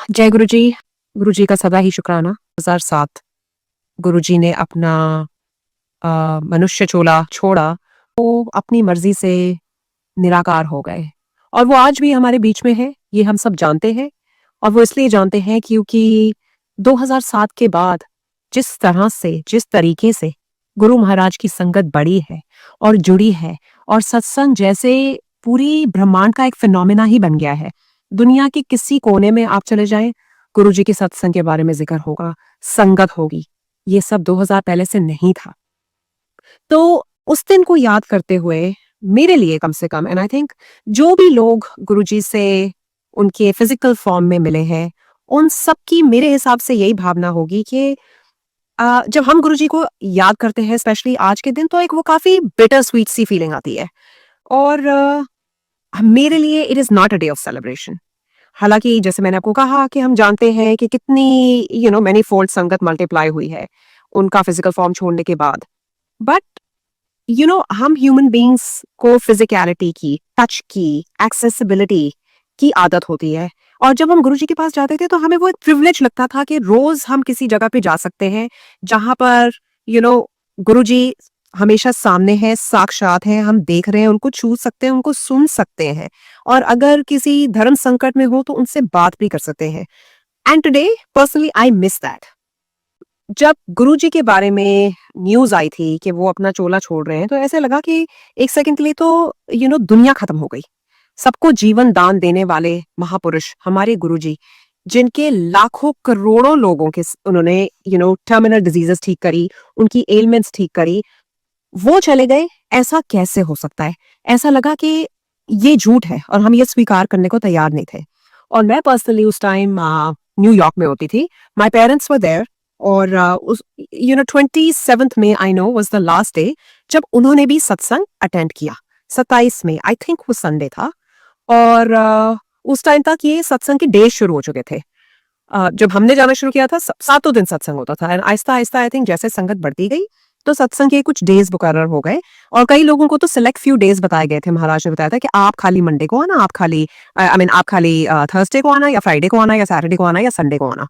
जय गुरु जी। गुरु जी का सदा ही शुक्राना। 2007 गुरु जी ने अपना मनुष्य चोला छोड़ा, वो अपनी मर्जी से निराकार हो गए और वो आज भी हमारे बीच में है, ये हम सब जानते हैं। और वो इसलिए जानते हैं क्योंकि 2007 के बाद जिस तरह से, जिस तरीके से गुरु महाराज की संगत बढ़ी है और जुड़ी है और सत्संग जैसे पूरी ब्रह्मांड का एक फिनोमेना ही बन गया है। दुनिया के किसी कोने में आप चले जाएं, गुरु जी के सत्संग के बारे में जिक्र होगा, संगत होगी। ये सब 2000 पहले से नहीं था। तो उस दिन को याद करते हुए मेरे लिए कम से कम, एंड आई थिंक जो भी लोग गुरुजी से उनके फिजिकल फॉर्म में मिले हैं, उन सब की मेरे हिसाब से यही भावना होगी कि जब हम गुरुजी को याद करते हैं स्पेशली आज के दिन, तो एक वो काफी बिटर स्वीट सी फीलिंग आती है। और मेरे लिए it is not a day of celebration. हालांकि जैसे मैंने आपको कहा कि हम जानते हैं कि कितनी मैनी फोल्ड संगत मल्टीप्लाई हुई है उनका फिजिकल फॉर्म छोड़ने के बाद। बट हम ह्यूमन बींग्स को फिजिकलिटी की, टच की, एक्सेसिबिलिटी की आदत होती है। और जब हम गुरुजी के पास जाते थे तो हमें वो एक प्रिविलेज लगता था कि रोज हम किसी जगह पे जा सकते हैं जहां पर गुरुजी हमेशा सामने है, साक्षात है, हम देख रहे हैं, उनको छू सकते हैं, उनको सुन सकते हैं। और अगर किसी धर्म संकट में हो तो उनसे बात भी कर सकते हैं। And today personally I miss that. जब गुरुजी के बारे में न्यूज आई थी कि वो अपना चोला छोड़ रहे हैं, तो ऐसे लगा कि एक सेकंड के लिए तो दुनिया खत्म हो गई। सबको जीवन दान देने वाले महापुरुष हमारे गुरुजी, जिनके लाखों करोड़ों लोगों के उन्होंने टर्मिनल डिजीजेस ठीक करी, उनकी एलिमेंट्स ठीक करी, वो चले गए। ऐसा कैसे हो सकता है? ऐसा लगा कि ये झूठ है और हम ये स्वीकार करने को तैयार नहीं थे। और मैं पर्सनली उस टाइम न्यूयॉर्क में होती थी। My parents were there. और उस 27th में I know was the last day जब उन्होंने भी सत्संग अटेंड किया। 27 में आई थिंक वो संडे था। और उस टाइम तक ये सत्संग के डेज शुरू हो चुके थे। जब हमने जाना शुरू किया था, सातों दिन सत्संग होता था। And Aahista Aahista I think जैसे संगत बढ़ती गई तो सत्संग के कुछ डेज मुकर्रर हो गए। और कई लोगों को तो सिलेक्ट फ्यू डेज बताए गए थे। महाराज ने बताया था कि आप खाली मंडे को आना, आप खाली थर्सडे को आना, या फ्राइडे को आना, या सैटरडे को आना, या संडे को आना।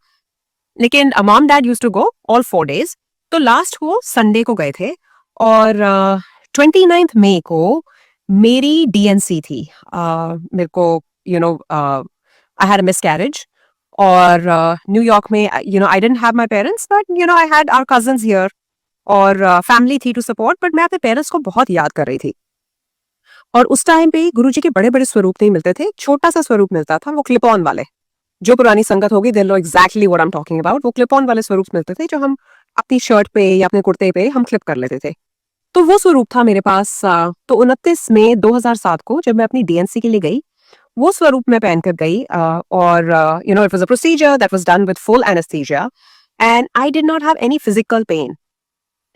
लेकिन mom dad used to go all 4 days। तो लास्ट वो संडे को गए थे। और 29 मई को मेरी डीएनसी थी। मेरे को आई हैड अ मिसकैरेज। और न्यूयॉर्क में I didn't have my parents, but I had our cousins here और फैमिली थी टू सपोर्ट। बट मैं अपने पेरेंट्स को बहुत याद कर रही थी। और उस टाइम पे गुरुजी के बड़े बड़े स्वरूप नहीं मिलते थे, छोटा सा स्वरूप मिलता था, वो क्लिप ऑन वाले। जो पुरानी संगत होगी they know exactly what I am talking about. वो क्लिप ऑन वाले स्वरूप मिलते थे जो हम अपनी शर्ट पे या अपने कुर्ते पे हम क्लिप कर लेते थे। तो वो स्वरूप था मेरे पास। तो 29 मई 2007 को जब मैं अपनी डीएनसी के लिए गई, वो स्वरूप मैं पहनकर गई। और it was a procedure that was done with full anaesthesia and I did not have any physical pain.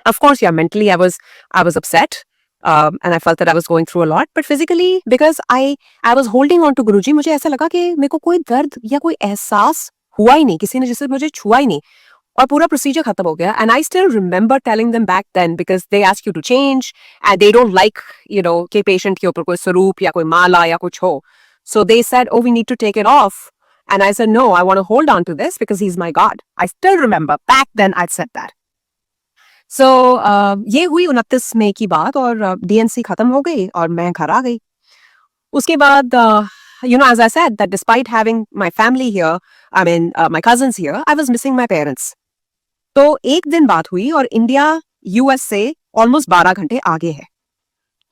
Of course, yeah, mentally I was upset, and I felt that I was going through a lot. But physically, because I was holding on to Guruji, मुझे ऐसा लगा कि मेरे को कोई दर्द या कोई एहसास हुआ ही नहीं, किसी ने जैसे मुझे छुआ ही नहीं। और पूरा प्रोसीजर खत्म हो गया। And I still remember telling them back then, because they ask you to change and they don't like कि पेशेंट के ऊपर कोई स्वरूप या कोई माला या कुछ हो। So they said, oh, we need to take it off. And I said, no, I want to hold on to this because he's my God. I still remember back then I said that. सो ये हुई 29 मई की बात। और DNC खत्म हो गई और मैं घर आ गई। उसके बाद as I said that despite having my family here, my cousins here, I was missing my parents. तो एक दिन बात हुई और इंडिया यूएस से ऑलमोस्ट 12 घंटे आगे है।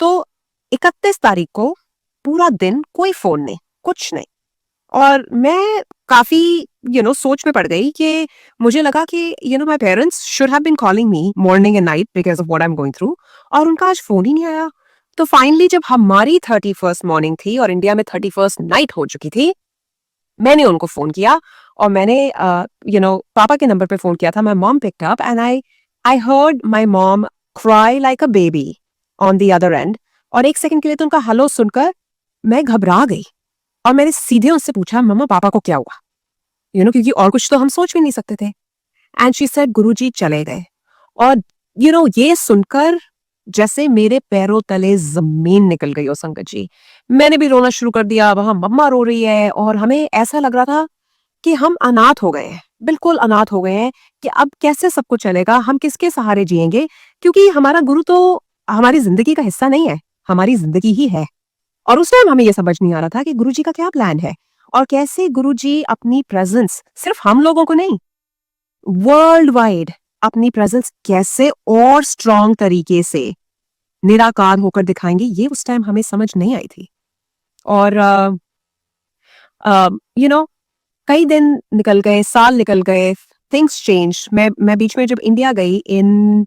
तो 31 तारीख को पूरा दिन कोई फोन नहीं, कुछ नहीं। और मैं काफी सोच में पड़ गई कि मुझे लगा कि my parents should have been calling me morning and night because of what I am going through, और उनका आज फोन ही नहीं आया। तो फाइनली जब हमारी 31st मॉर्निंग थी और इंडिया में 31st नाइट हो चुकी थी, मैंने उनको फोन किया। और मैंने पापा के नंबर पे फोन किया था। My mom picked up and I heard my mom cry like a baby on the other and. और एक सेकंड के लिए तो उनका हेलो सुनकर मैं घबरा गई। और मैंने सीधे उससे पूछा, मम्मा पापा को क्या हुआ? क्योंकि और कुछ तो हम सोच भी नहीं सकते थे। एंड शी सेड गुरुजी चले गए। और ये सुनकर जैसे मेरे पैरों तले जमीन निकल गई। हो संगत जी, मैंने भी रोना शुरू कर दिया। वहां मम्मा रो रही है और हमें ऐसा लग रहा था कि हम अनाथ हो गए हैं, बिल्कुल अनाथ हो गए हैं कि अब कैसे सब कुछ चलेगा, हम किसके सहारे जिएंगे, क्योंकि हमारा गुरु तो हमारी जिंदगी का हिस्सा नहीं है, हमारी जिंदगी ही है। और उस टाइम हमें ये समझ नहीं आ रहा था कि गुरुजी का क्या प्लान है और कैसे गुरुजी अपनी प्रेजेंस सिर्फ हम लोगों को नहीं, वर्ल्ड वाइड अपनी प्रेजेंस कैसे और स्ट्रॉन्ग तरीके से निराकार होकर दिखाएंगे, ये उस टाइम हमें समझ नहीं आई थी। और यू नो कई दिन निकल गए, साल निकल गए, थिंग्स चेंज। मैं बीच में जब इंडिया गई इन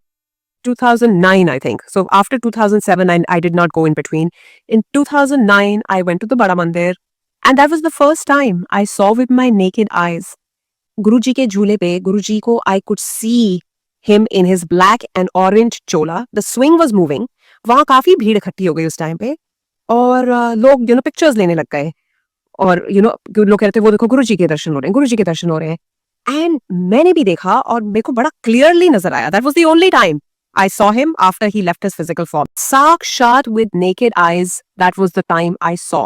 2009, I think. So after 2007, I did not go in between. In 2009, I went to the Bada Mandir, and that was the first time I saw with my naked eyes. Guruji के झूले पे गुरुजी को I could see him in his black and orange chola. The swing was moving. वहाँ काफी भीड़ इकट्ठी हो गई उस टाइम पे और लोग पिक्चर्स लेने लग गए और लोग कहते वो देखो गुरुजी के दर्शन हो रहे हैं, गुरुजी के दर्शन हो रहे हैं। एंड मैंने भी देखा और मेरे को बड़ा क्लियरली नजर आया। That was the only time I saw him after he left his physical form. Sakshat with naked eyes, that was the time I saw.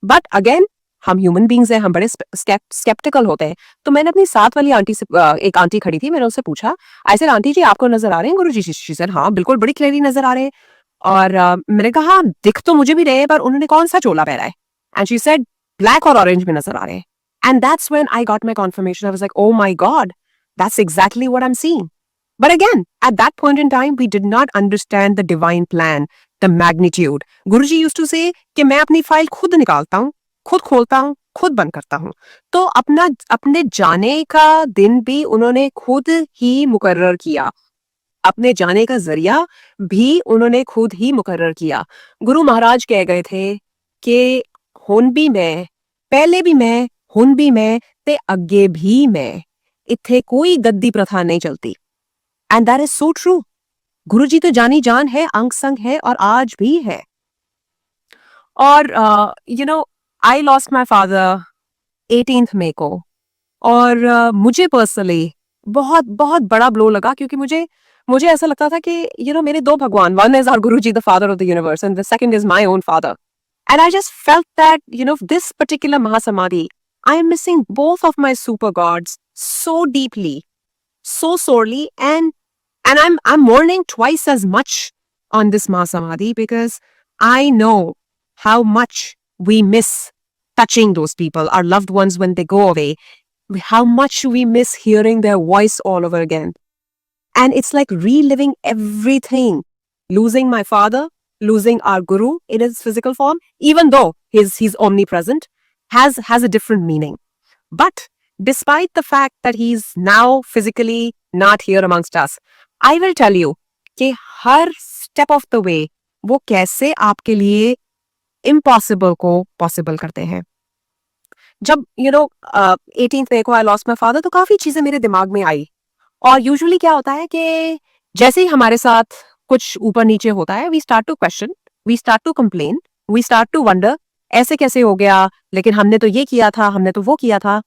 But again, हम ह्यूमन बींग्स हैं, हम बड़े स्केप्टिकल होते हैं। तो मैंने अपनी साथ वाली आंटी से, एक आंटी खड़ी थी, मैंने उनसे पूछा, ऐसे आंटी जी आपको नजर आ रहे हैं गुरुजी? शी सेड हाँ बिल्कुल, बड़ी क्लियरली नजर आ रहे हैं। और मैंने कहा दिख तो मुझे भी रहे हैं, पर उन्होंने कौन सा चोला पहना है? एंड शी सेड ब्लैक और ऑरेंज में नजर आ रहे हैं। And that's when I got my confirmation. I was like oh my God, that's exactly what I am seeing. But again, at that point in time, we did not understand the divine plan, the magnitude. Guruji used to say कि मैं अपनी file खुद निकालता हूँ, खुद खोलता हूँ, खुद बंद करता हूँ। तो अपने जाने का दिन भी उन्होंने खुद ही मुकर्रर किया, अपने जाने का जरिया भी उन्होंने खुद ही मुकर्रर किया। गुरु महाराज कह गए थे कि हुन भी मैं, पहले भी मैं, हुन भी मैं, ते अगे भी मैं, इत्थे कोई गद्दी प्रथा नहीं चलती। And that is so true. गुरुजी तो जानी जान है, अंग संग है और आज भी है। और I lost my father 18th मई को। और मुझे पर्सनली बहुत बहुत बड़ा ब्लो लगा, क्योंकि मुझे ऐसा लगता था कि मेरे दो भगवान, one is our Guruji, the father of the universe, and the second is my own father. And I just felt that this particular Mahasamadhi, I am missing both of my super gods so deeply, so sorely, and I'm mourning twice as much on this Mahasamadhi, because I know how much we miss touching those people, our loved ones, when they go away, how much we miss hearing their voice all over again. And it's like reliving everything, losing my father, losing our guru in his physical form, even though he's omnipresent, has a different meaning. But despite the fact that he's now physically not here amongst us, I will tell you कि हर step of the way वो कैसे आपके लिए impossible को possible करते हैं। जब 18th मई को I lost my father, तो काफी चीजें मेरे दिमाग में आई। और यूजुअली क्या होता है कि जैसे ही हमारे साथ कुछ ऊपर नीचे होता है, we start to question, we start to complain, we start to wonder, ऐसे कैसे हो गया, लेकिन हमने तो ये किया था, हमने तो वो किया था।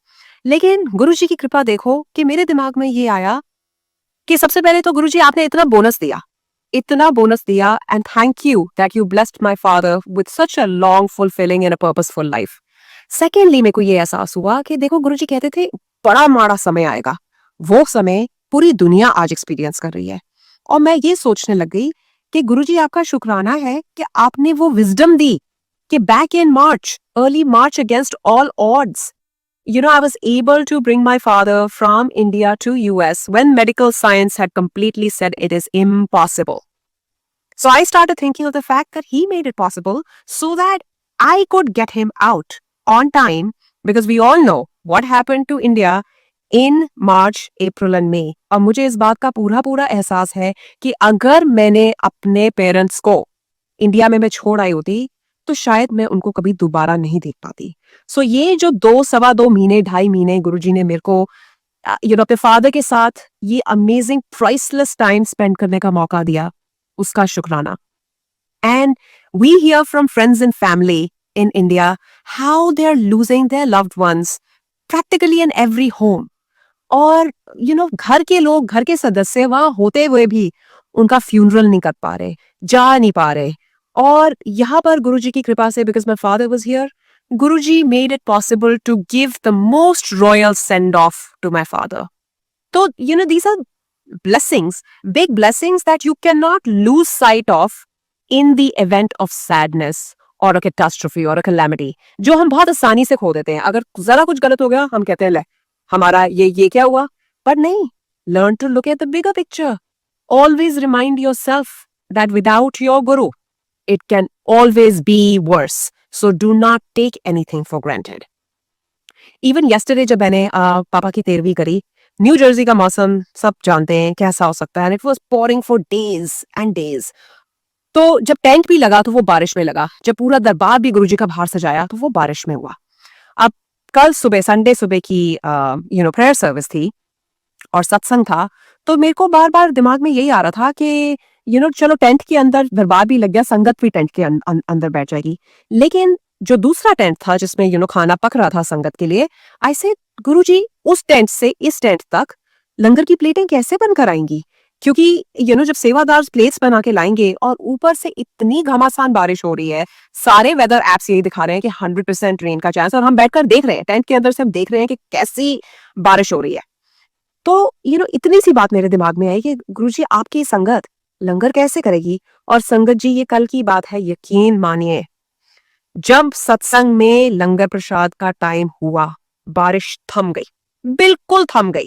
लेकिन गुरुजी की कृपा देखो कि मेरे दिमाग में ये आया कि सबसे पहले तो गुरुजी आपने इतना बोनस दिया, and thank you that you blessed my father with such a long fulfilling and a purposeful life. Secondly मेरे को ये एहसास हुआ कि देखो गुरुजी कहते थे बड़ा माड़ा समय आएगा, वो समय पूरी दुनिया आज एक्सपीरियंस कर रही है। और मैं ये सोचने लग गई कि गुरुजी आपका शुक्राना है कि आपने वो विजडम दी कि back in March, early March, against all odds, I was able to bring my father from India to US when medical science had completely said it is impossible. So I started thinking of the fact that he made it possible so that I could get him out on time, because we all know what happened to India in March, April and May. और मुझे इस बात का पूरा एहसास है कि अगर मैंने अपने पेरेंट्स को इंडिया में मैं छोड़ आई होती तो शायद मैं उनको कभी दोबारा नहीं देख पाती। सो ये जो 2-2.5 महीने, 2.5 महीने गुरुजी ने मेरे को अपने फादर के साथ ये अमेजिंग प्राइसलेस टाइम स्पेंड करने का मौका दिया, उसका शुक्राना। And we hear from friends and family in India how they are losing their loved ones practically in every home. और घर के लोग, घर के सदस्य वहां होते हुए भी उनका फ्यूनरल नहीं कर पा रहे, जा नहीं पा रहे। और यहाँ पर गुरुजी की कृपा से, because my father was here, Guruji made it possible to give the most royal send off to my father. So, these are blessings, big blessings that you cannot lose sight of in the event of sadness or a catastrophe or a calamity, जो हम बहुत आसानी से खो देते हैं. अगर जरा कुछ गलत हो गया हम कहते हैं ले हमारा ये क्या हुआ. पर नहीं, learn to look at the bigger picture. Always remind yourself that without your guru it can always be worse. So do not take anything for granted. Even yesterday जब मैंने पापा की 13वीं करी, न्यू जर्सी का मौसम सब जानते हैं कैसा हो सकता है, and it was pouring for days and days. तो जब टेंट भी लगा तो वो बारिश में लगा, जब पूरा दरबार भी गुरुजी का बाहर सजाया तो वो बारिश में हुआ. अब कल सुबह संडे सुबह की प्रेयर सर्विस थी और सत्संग था, तो मेरे को बार बार दिमाग में यही आ रहा था कि चलो टेंट के अंदर दरबार भी लग गया, संगत भी टेंट के अंदर बैठ जाएगी. लेकिन जो दूसरा टेंट था जिसमें खाना पक रहा था संगत के लिए, आई से गुरुजी उस टेंट से इस टेंट तक लंगर की प्लेटें कैसे बनकर आएंगी, क्योंकि जब सेवादार प्लेट्स बना के लाएंगे और ऊपर से इतनी घमासान बारिश हो रही है, सारे वेदर एप्स यही दिखा रहे हैं कि 100% रेन का चांस, और हम बैठकर देख रहे हैं टेंट के अंदर से, हम देख रहे हैं कि कैसी बारिश हो रही है. तो इतनी सी बात मेरे दिमाग में आई कि गुरुजी आपकी संगत लंगर कैसे करेगी. और संगत जी ये कल की बात है, यकीन मानिए जब सत्संग में लंगर प्रसाद का टाइम हुआ बारिश थम गई, बिल्कुल थम गई,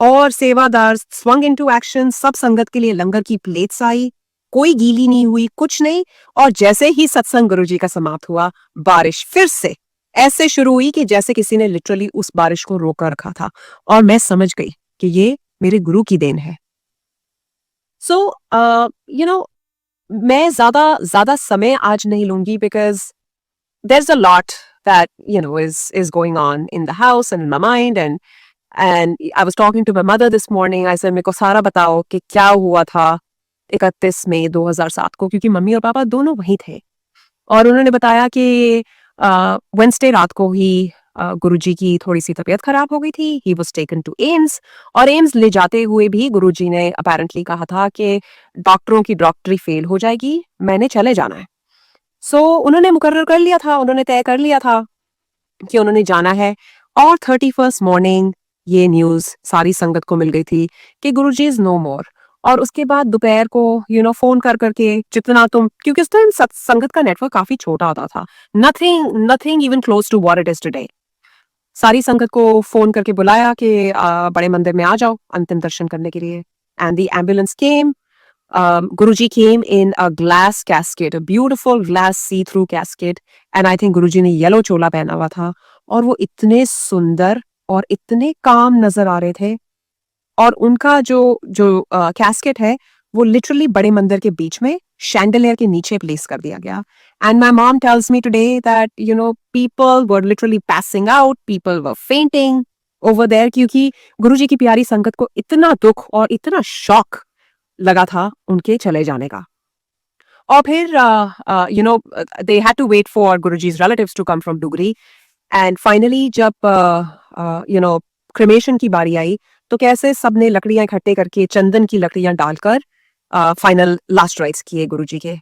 और सेवादार स्वंग इनटू एक्शन. सब संगत के लिए लंगर की प्लेट्स आई, कोई गीली नहीं हुई, कुछ नहीं. और जैसे ही सत्संग गुरुजी का समाप्त हुआ, बारिश फिर से ऐसे शुरू हुई कि जैसे किसी ने लिटरली उस बारिश को रोका रखा था. और मैं समझ गई कि ये मेरे गुरु की देन है. सो मैं ज्यादा समय आज नहीं लूंगी, because there's a lot that is going on in the house and in my mind, and I was talking to my mother this morning. I said मेरे को सारा बताओ कि क्या हुआ था 31 मई 2007 को, क्योंकि मम्मी और पापा दोनों वहीं थे. और उन्होंने बताया कि वेडनेसडे रात को ही गुरुजी की थोड़ी सी तबीयत खराब हो गई थी. He was taken to AIIMS, और एम्स ले जाते हुए भी गुरुजी ने अपेरेंटली कहा था कि डॉक्टरों की डॉक्टरी फेल हो जाएगी, मैंने चले जाना है. सो उन्होंने मुकर्रर कर लिया था, उन्होंने तय कर लिया था कि उन्होंने जाना है. और 31st मॉर्निंग ये न्यूज सारी संगत को मिल गई थी कि गुरुजी इज नो मोर. और उसके बाद दोपहर को फोन कर करके जितना तुम, क्योंकि उस टाइम संगत का नेटवर्क काफी छोटा होता था, nothing even close to what it is today. सारी संगत को फोन करके बुलाया कि बड़े मंदिर में आ जाओ अंतिम दर्शन करने के लिए. And the ambulance came. Guruji came in a glass casket, a beautiful glass see-through casket, and I think Guruji ने येलो चोला पहना हुआ था, और वो इतने सुंदर और इतने काम नजर आ रहे थे. और उनका जो कैस्केट है वो लिटरली बड़े मंदिर के बीच में शैंडलियर के नीचे प्लेस कर दिया गया. And my mom tells me today that people were literally passing out, people were fainting over there, क्योंकि गुरुजी की प्यारी संगत को इतना दुख और इतना शॉक लगा था उनके चले जाने का. और फिर they had to wait for Guruji's relatives to come from Dugri, and finally जब क्रिमेशन की बारी आई तो कैसे सबने लकड़ियां इकट्ठे करके चंदन की लकड़ियां डालकर फाइनल लास्ट राइट्स किए गुरुजी के.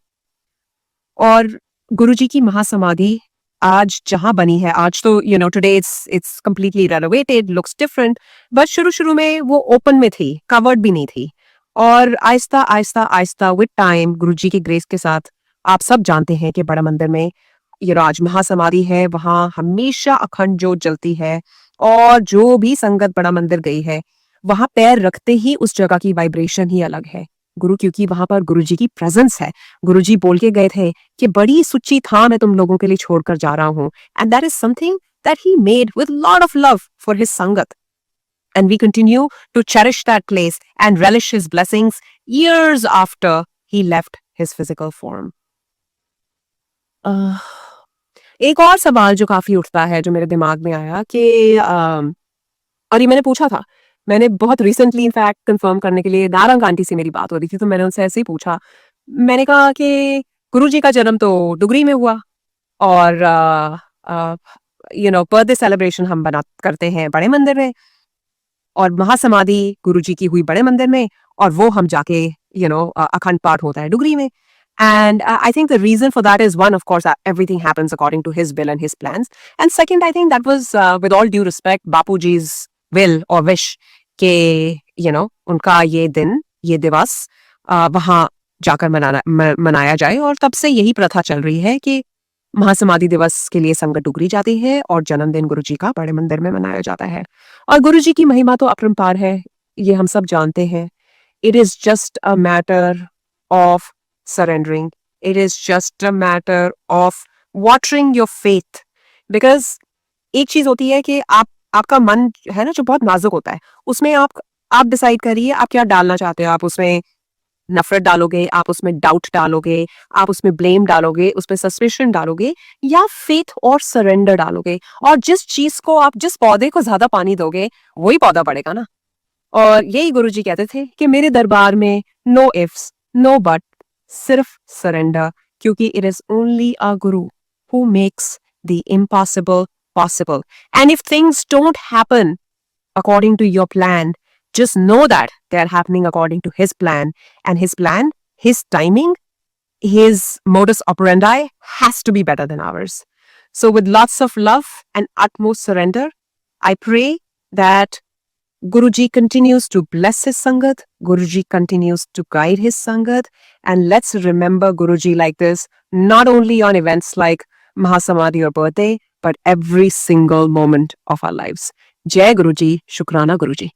और गुरुजी की महासमाधि आज जहां बनी है, आज तो today it's completely renovated, looks different, but शुरू में वो ओपन में थी, कवर्ड भी नहीं थी. और आहिस्ता आहिस्ता आहिस्ता विद टाइम गुरुजी की ग्रेस के साथ, आप सब जानते हैं कि बड़ा मंदिर में आज महासमाधि है, वहां हमेशा अखंड ज्योत जलती है. और जो भी संगत बड़ा मंदिर गई है वहां पैर रखते ही उस जगह की वाइब्रेशन ही अलग है. क्योंकि वहां पर गुरुजी की प्रेजेंस है. गुरुजी बोल के गए थे कि बड़ी सुच्ची थाम मैं तुम लोगों के लिए छोड़कर जा रहा हूं, and that is something that he made with lot of love for his संगत. And we continue to cherish that place and relish his blessings years after he left his physical form. एक और सवाल जो काफी उठता है, जो मेरे दिमाग में आया कि और ये मैंने पूछा था, मैंने बहुत रिसेंटली इनफैक्ट कंफर्म करने के लिए नारंग आंटी से मेरी बात हो रही थी, तो मैंने उनसे ऐसे ही पूछा. मैंने कहा कि गुरुजी का जन्म तो डुगरी में हुआ, और बर्थडे सेलिब्रेशन हम करते हैं बड़े मंदिर में, और महासमाधि गुरुजी की हुई बड़े मंदिर में, और वो हम जाके अखंड पाठ होता है डुगरी में. And I think the reason for that is one, of course, everything happens according to his will and his plans. And second, I think that was, with all due respect, Bapuji's will or wish के उनका ये दिन, ये दिवस वहाँ जाकर मनाया जाए। और तब से यही प्रथा चल रही है कि महासमाधि दिवस के लिए संगत डुगरी जाती है और जन्मदिन गुरुजी का बड़े मंदिर में मनाया जाता है। और गुरुजी की महिमा तो अपरंपार है, ये हम सब जानते हैं। It is just a matter of surrendering. It is just a matter of watering your faith. Because एक चीज होती है कि आपका मन है ना, जो बहुत नाजुक होता है, उसमें आप डिसाइड करिए आप क्या डालना चाहते हो। आप उसमें नफरत डालोगे, आप उसमें डाउट डालोगे, आप उसमें ब्लेम डालोगे, उसमें सस्पिशन डालोगे, या फेथ और सरेंडर डालोगे। और जिस चीज को आप, जिस पौधे को ज्यादा पानी दोगे, वही पौधा बढ़ेगा ना। और यही गुरुजी कहते थे कि मेरे दरबार में नो इफ्स नो बट, सिर्फ सरेंडर, क्योंकि it is only a Guru who makes the impossible possible. And if things don't happen according to your plan, just know that they're happening according to his plan. And his plan, his timing, his modus operandi has to be better than ours. So with lots of love and utmost surrender, I pray that Guruji continues to bless his Sangat, Guruji continues to guide his Sangat, and let's remember Guruji like this, not only on events like Mahasamadhi or birthday, but every single moment of our lives. Jai Guruji, Shukrana Guruji.